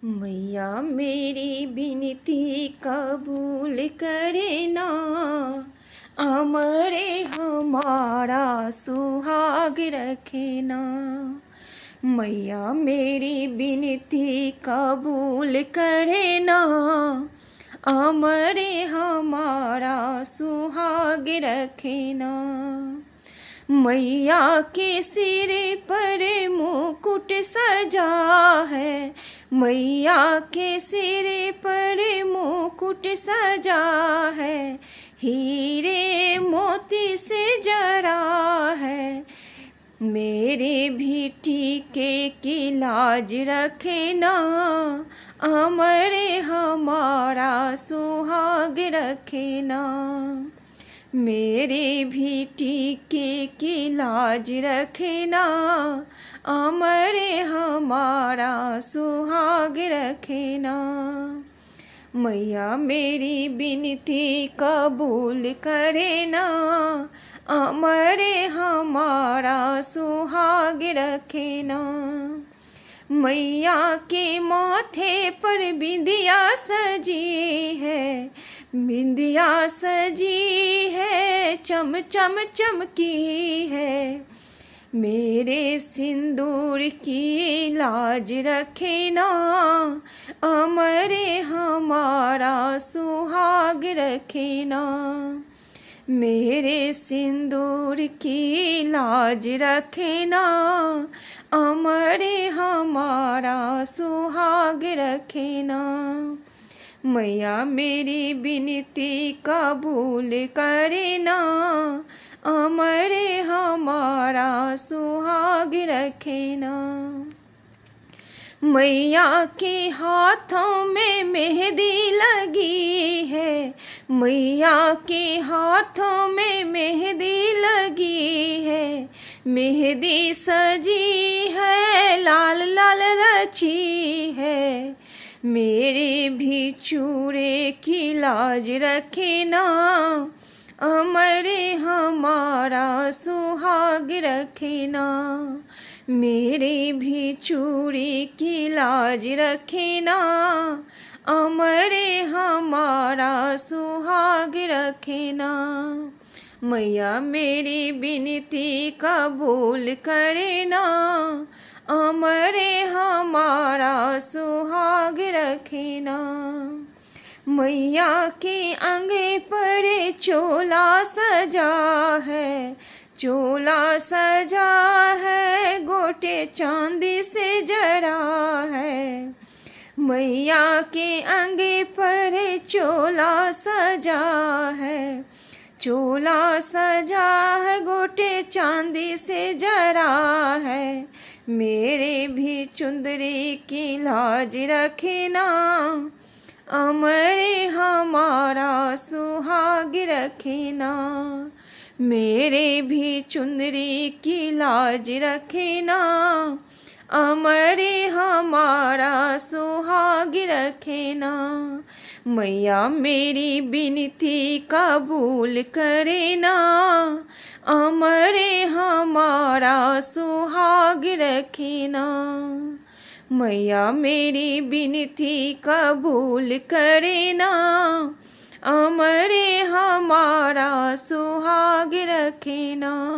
मैया मेरी विनती कबूल करे ना। अमरे हमारा सुहाग रखे ना। मैया मेरी विनती कबूल करे ना। अमरे हमारा सुहाग रखे ना। मैया के सिर पर मुकुट सजा है। मैया के सिर पर मुकुट सजा है। हीरे मोती से जड़ा है। मेरे भी टीके की लाज रखे ना। अमरे हमारा सुहाग रखे ना। मेरे भी टीके की लाज रखे ना। अमरे हमारा सुहाग रखे ना। मैया मेरी विनती कबूल करे ना। अमरे हमारा सुहाग रखे ना। मैया के माथे पर बिंदिया सजी है। बिंदिया सजी है, चम चम चमकी है। मेरे सिंदूर की लाज रखे ना। अमरे हमारा सुहाग रखे ना। मेरे सिंदूर की लाज रखे ना। अमरे हमारा सुहाग रखे ना। मैया मेरी विनती कबूल करे ना। अमरे हमारा सुहाग रखे ना। मैया के हाथों में मेहंदी लगी है। मैया के हाथों में मेहंदी लगी है। मेहंदी सजी है, लाल लाल रची है। मेरे भी चूड़े की लाज रखे ना। अमरे हमारा सुहाग रखे ना। मेरे भी चूड़ी की लाज रखे ना। अमरे हमारा सुहाग रखे ना। मैया मेरी विनती कबूल करे ना। अमरे हमारा सुहाग रखे ना। मैया के अंगे पर चोला सजा है। चोला सजा है, गोटे चांदी से जड़ा है। मैया के अंगे पर चोला सजा है। चोला सजा है, गोटे चांदी से जड़ा है। मेरे भी चुंदरी की लाज रखे ना। अमरे हमारा सुहाग रखे ना। मेरे भी चुंदरी की लाज रखे ना। अमरे हमारा सुहाग रखे ना। मैया मेरी विनती कबूल करे ना। अमरे हमारा सुहाग रखे ना। मैया मेरी विनती कबूल करे ना। अमरे हमारा सुहाग रखे ना।